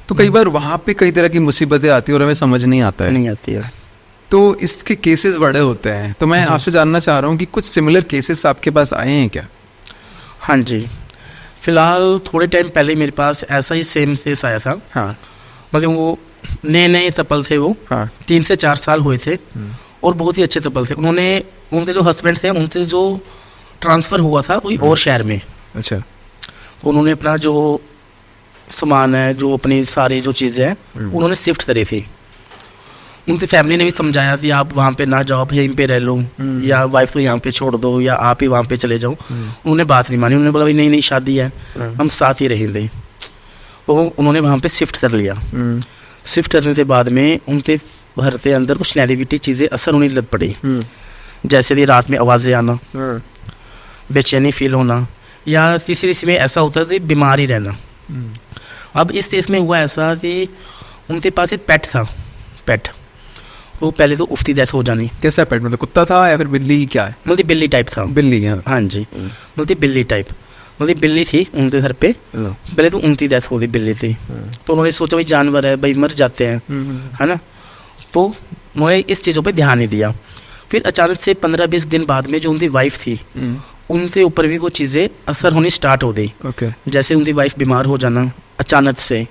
तो कई बार वहाँ पे कई तरह की मुसीबतें आती है और हमें समझ नहीं आता है। नहीं आती है। तो इसके केसेस बड़े होते हैं, तो मैं आपसे जानना चाह रहा हूँ कि कुछ सिमिलर केसेस आपके पास आए हैं क्या? हाँ जी, फ़िलहाल थोड़े टाइम पहले मेरे पास ऐसा ही सेम केस आया था। हाँ, मतलब वो नए कपल थे, वो हाँ, 3 से 4 साल हुए थे और बहुत ही अच्छे कपल थे। उनके जो हस्बैंड थे, उनसे जो ट्रांसफ़र हुआ था कोई और शहर में। अच्छा। तो उन्होंने अपना जो सामान है, जो अपनी सारी जो चीज़ें हैं, उन्होंने शिफ्ट करी थी। उनकी फैमिली ने भी समझाया कि आप वहाँ पे ना जाओ, आप यहीं पे रह लो, या वाइफ को यहाँ पे छोड़ दो, या आप ही वहाँ पे चले जाओ। उन्होंने बात नहीं मानी। उन्होंने बोला भाई नहीं शादी है, हम साथ ही रहेंगे। तो उन्होंने वहाँ पे शिफ्ट कर लिया। शिफ्ट करने के बाद में उनके घर के अंदर कुछ नेगेटिविटी चीज़ें असर होने लग पड़ी, जैसे कि रात में आवाज़ें आना, बेचैनी फील होना, या तीसरी में ऐसा होता है कि बीमार ही रहना। अब इस केस में हुआ ऐसा कि उनके पास एक पेट था। पेट तो पहले तो उसकी डेथ हो जानी। कैसा पेट, मतलब कुत्ता था या फिर बिल्ली, क्या है? मतलब बिल्ली टाइप था। बिल्ली, हाँ जी, मतलब बिल्ली टाइप, मतलब बिल्ली थी उनके घर पे। पहले तो उनकी डेथ हो गई, बिल्ली थी। तो उन्होंने सोचा भाई जानवर है, भाई मर जाते हैं, है ना। तो उन्होंने इस चीज़ों पे ध्यान नहीं दिया। फिर अचानक से 15-20 दिन बाद में जो उनकी वाइफ थी, उनसे ऊपर भी वो चीज़ें असर होनी स्टार्ट हो गई। जैसे उनकी वाइफ बीमार हो जाना अचानक से,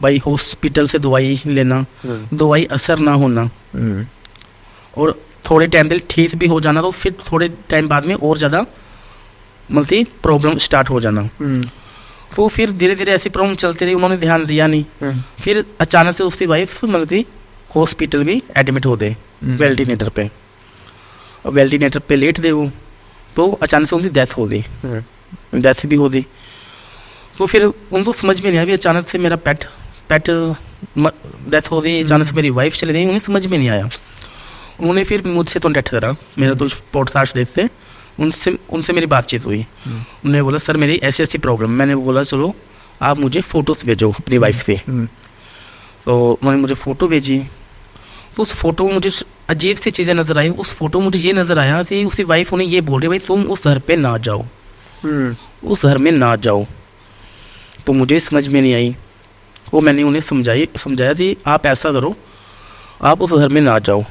भाई हॉस्पिटल से दवाई लेना, दवाई असर ना होना, और थोड़े टाइम तक ठीक भी हो जाना, तो फिर थोड़े टाइम बाद में और ज़्यादा मतलब प्रॉब्लम स्टार्ट हो जाना। तो फिर धीरे धीरे ऐसी प्रॉब्लम चलती रही, उन्होंने ध्यान दिया नहीं। फिर अचानक से उसकी वाइफ मतलब हॉस्पिटल में एडमिट हो गए, वेंटिलेटर पे। वेंटिलेटर पे लेट गए वो, तो अचानक से उनकी डेथ हो गई, डेथ भी हो गई। तो फिर उनको समझ में नहीं आया भी अचानक से मेरा पेट डेथ हो गई, अचानक से मेरी वाइफ चली गई, उन्हें समझ में नहीं आया। उन्होंने फिर मुझसे तो कॉन्टैक्ट करा, मेरा तो पॉडकास्ट देखते, उनसे मेरी बातचीत हुई। उन्होंने बोला सर मेरी ऐसी ऐसी प्रॉब्लम। मैंने बोला चलो आप मुझे फ़ोटोज़ भेजो अपनी वाइफ के। तो उन्होंने मुझे फ़ोटो भेजी। तो उस फ़ोटो में मुझे अजीब सी चीज़ें नज़र आई। उस फ़ोटो में मुझे ये नज़र आया कि उसकी वाइफ उन्हें ये बोल रही भाई तुम उस घर पे ना जाओ, उस घर में ना जाओ। तो मुझे समझ में नहीं आई। वो मैंने उन्हें समझाया कि आप ऐसा करो, आप उस घर में ना जाओ।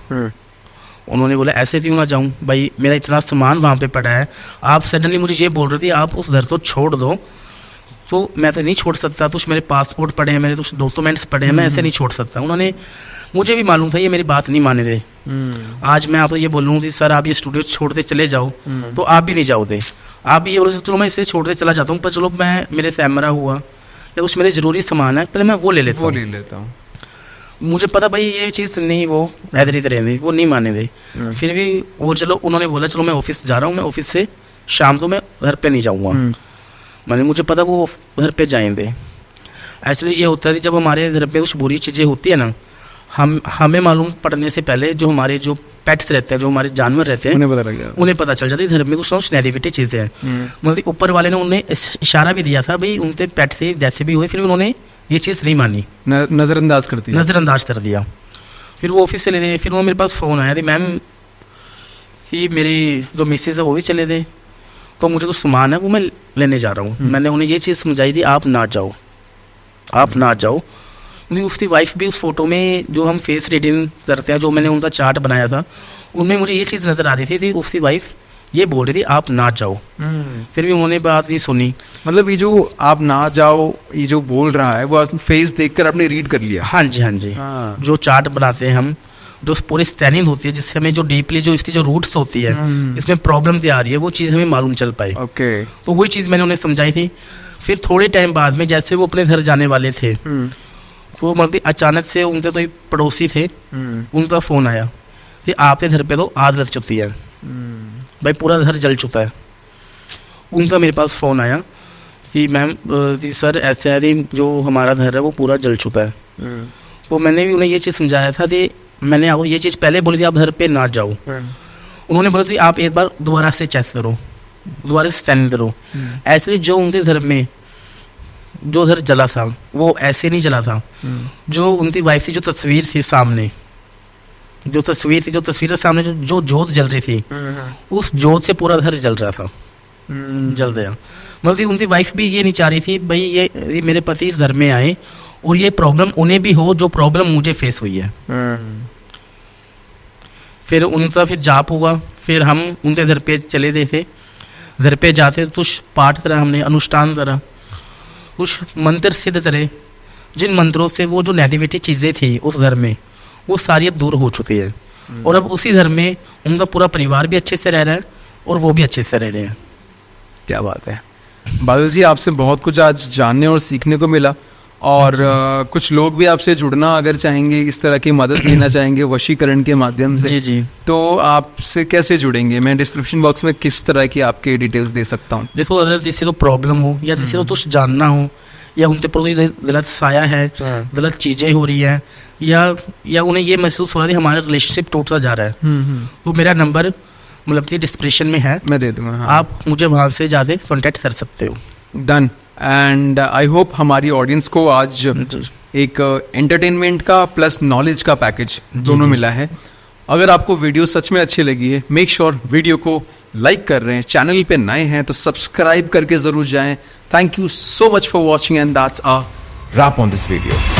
उन्होंने बोला ऐसे क्यों ना जाऊँ भाई, मेरा इतना सामान वहाँ पे पड़ा है, आप सडनली मुझे ये बोल रहे थे आप उस घर को छोड़ दो। तो मैं तो नहीं छोड़ सकता, कुछ मेरे पासपोर्ट पड़े हैं, मेरे कुछ डॉक्यूमेंट्स पड़े हैं, मैं ऐसे नहीं छोड़ सकता। उन्होंने, मुझे भी मालूम था ये मेरी बात नहीं माने थे। आज मैं आपको ये बोलूँ कि सर आप ये स्टूडियो छोड़ते चले जाओ, तो आप भी नहीं जाओगे। आप भी ये बोलो चलो मैं इसे छोड़ते चला जाता हूँ, पर चलो मैं मेरे कैमरा हुआ या कुछ मेरे ज़रूरी सामान है पहले मैं वो ले लेता हूँ। मुझे पता भाई ये चीज़ नहीं, वो ऐदरी रहेंगे, वो नहीं माने थे। फिर भी वो चलो उन्होंने बोला चलो मैं ऑफिस जा रहा हूँ, मैं ऑफिस से शाम को मैं घर पे नहीं जाऊँगा। मैंने, मुझे पता वो घर पे जाएंगे। एक्चुअली ये होता है जब हमारे घर पे कुछ बुरी चीज़ें होती है ना, हमें मालूम पड़ने से पहले जो हमारे जो पेट्स रहते हैं, जो हमारे जानवर रहते हैं, उन्हें पता चल जाता है घर में कुछ नेगेटिविटी चीज़ें हैं। मतलब ऊपर वाले ने उन्हें इशारा भी दिया था भाई उनके पेट से जैसे भी हुए, फिर उन्होंने ये चीज़ नहीं मानी, नज़रअंदाज कर दिया। फिर वो ऑफिस चले गए। फिर वो मेरे पास फ़ोन आया थी मैम कि मेरी जो मिसेज है वो भी चले गए, तो मुझे तो सामान है वो मैं लेने जा रहा हूँ। मैंने उन्हें ये चीज़ समझाई थी आप ना जाओ, आप ना जाओ। उसकी वाइफ भी उस फोटो में जो हम फेस रीडिंग करते हैं, जो मैंने उनका चार्ट बनाया था, उनमें मुझे ये चीज़ नज़र आ रही थी उसकी वाइफ ये बोल रही थी आप ना जाओ। फिर भी उन्होंने बात नहीं सुनी। मतलब ये जो आप ना जाओ ये जो बोल रहा है वो फेस देखकर आपने रीड कर लिया? हाँ जी, हाँ जी। जो चार्ट बनाते हैं हम, जो पूरी स्कैनिंग होती है जिससे हमें जो डीपली जो इसकी जो रूट्स होती है इसमें प्रॉब्लम क्या आ रही है वो चीज़ हमें मालूम चल पाई। ओके। तो वही चीज़ मैंने उन्हें समझाई थी। फिर थोड़े टाइम बाद में जैसे वो अपने घर जाने वाले थे, तो मतलब अचानक से उनके तो पड़ोसी थे, उनका फ़ोन आया कि आपके घर पे तो आग लग चुकी है, भाई पूरा घर जल चुका है। उनका मेरे पास फ़ोन आया कि मैम कि सर ऐसा है कि जो हमारा घर है वो पूरा जल चुका है। तो मैंने भी उन्हें ये चीज़ समझाया था कि मैंने आपको ये चीज़ पहले बोली थी, आप घर पे ना जाओ। उन्होंने बोला कि आप एक बार दोबारा से चेक करो, दोबारा से स्कैन करो। ऐसे जो उनके घर में जो घर जला था वो ऐसे नहीं जला था। जो उनकी वाइफ की जो तस्वीर थी सामने, जो तस्वीर सामने जो जोत जल रही थी, उस जोत से पूरा घर जल रहा था, जल गया। मतलब कि उनकी वाइफ भी ये नहीं चाह रही थी भाई ये मेरे पति इस घर में आए और ये प्रॉब्लम उन्हें भी हो जो प्रॉब्लम मुझे फेस हुई है। फिर उनका फिर जाप हुआ, फिर हम उनके घर पे चले गए थे। घर पे जाते कुछ पाठ करा हमने, अनुष्ठान करा, कुछ मंत्र सिद्ध करे, जिन मंत्रों से वो जो नेगेटिविटी चीज़ें थी उस घर में वो सारी अब दूर हो चुकी है। और अब उसी घर में उनका पूरा परिवार भी अच्छे से रह रहा है और वो भी अच्छे से रह रहे हैं। क्या बात है बादल जी, आपसे बहुत कुछ आज जानने और सीखने को मिला। और कुछ लोग भी आपसे जुड़ना अगर चाहेंगे, इस तरह की मदद लेना चाहेंगे वशीकरण के माध्यम से, जी जी, तो आपसे कैसे जुड़ेंगे? मैं डिस्क्रिप्शन बॉक्स में किस तरह की आपके डिटेल्स दे सकता हूँ? देखो अगर किसी को प्रॉब्लम हो या किसी को कुछ जानना हो या उनके पर कोई गलत साया है, गलत चीज़ें हो रही है, या उन्हें ये महसूस हो रहा है कि हमारा रिलेशनशिप टूटता जा रहा है, तो मेरा नंबर मतलब कि डिस्क्रिप्शन में है, मैं दे दूँगा। हाँ। आप मुझे वहाँ से जाके कॉन्टैक्ट कर सकते हो। डन। एंड आई होप हमारी ऑडियंस को आज एक एंटरटेनमेंट का प्लस नॉलेज का पैकेज दोनों मिला है। अगर आपको वीडियो सच में अच्छी लगी है, मेक श्योर वीडियो को लाइक कर रहे हैं, चैनल पे नए हैं तो सब्सक्राइब करके ज़रूर जाएं। Thank you so much for watching and that's a wrap on this video.